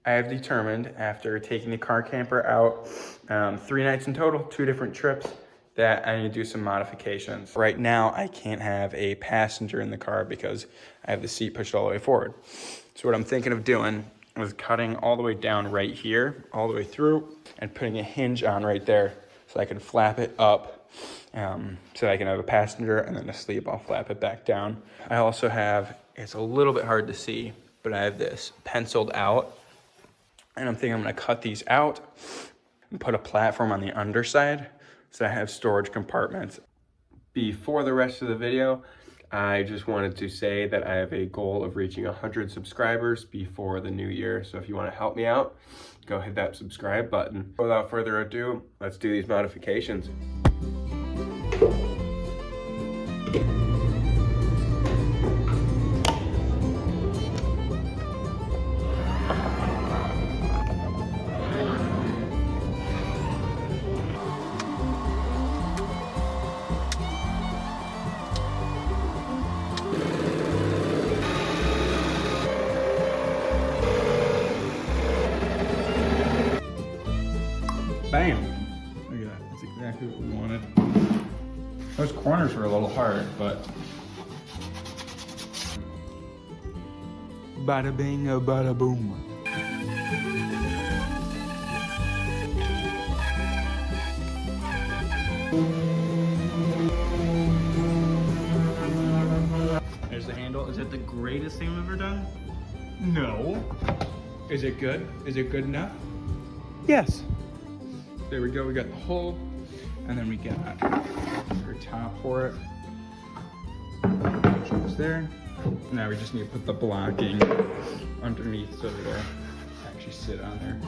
I have determined after taking the car camper out 3 nights in total, 2 different trips, that I need to do some modifications. Right now, I can't have a passenger in the car because I have the seat pushed all the way forward. So what I'm thinking of doing is cutting all the way down right here, all the way through, and putting a hinge on right there so I can flap it up so I can have a passenger, and then asleep, I'll flap it back down. I also have, it's a little bit hard to see, but I have this penciled out, and I'm thinking I'm gonna cut these out and put a platform on the underside so I have storage compartments. Before the rest of the video, I just wanted to say that I have a goal of reaching 100 subscribers before the new year. So if you want to help me out, go hit that subscribe button. Without further ado, let's do these modifications. Bam! Look at that, that's exactly what we wanted. Those corners were a little hard, but bada bing, bada boom. There's the handle. Is it the greatest thing we've ever done? No. Is it good? Is it good enough? Yes. There we go, we got the hole, and then we got our top for it, which goes there. Now we just need to put the blocking underneath so that it'll actually sit on there.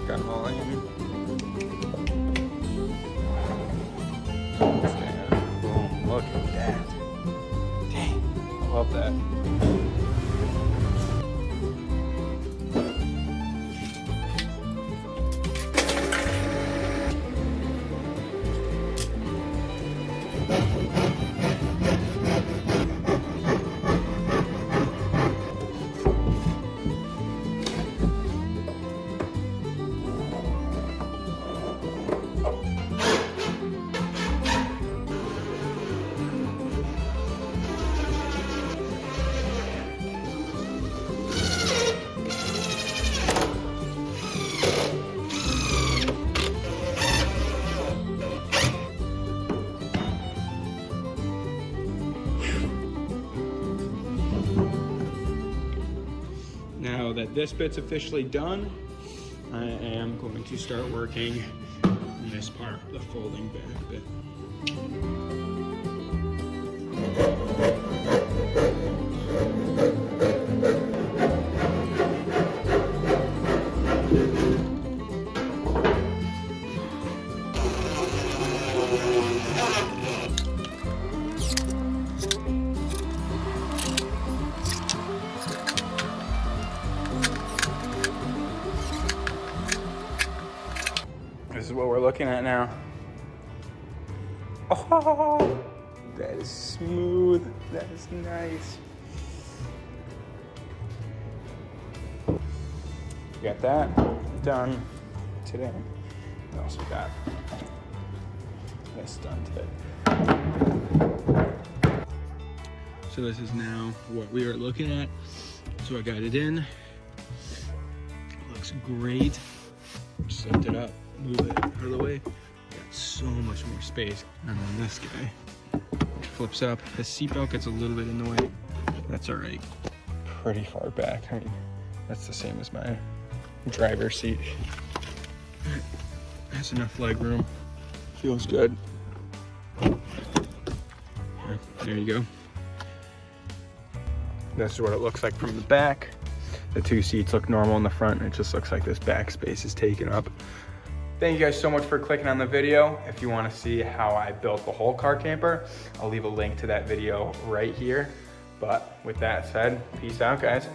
Got them all in. Boom, look at that. Dang, I love that. Now that this bit's officially done, I am going to start working on this part, the folding back bit. This is what we're looking at now. Oh, that is smooth. That is nice. We got that done today. We also got this done today. So this is now what we are looking at. So I got it in. It looks great. Just lift it up, move it out of the way. Got so much more space. And then this guy flips up. The seatbelt gets a little bit in the way. That's all right. Pretty far back. I mean, that's the same as my driver's seat. Has enough leg room. Feels good. There you go. This is what it looks like from the back. The 2 seats look normal in the front. It just looks like this back space is taken up. Thank you guys so much for clicking on the video. If you want to see how I built the whole car camper, I'll leave a link to that video right here. But with that said, peace out, guys.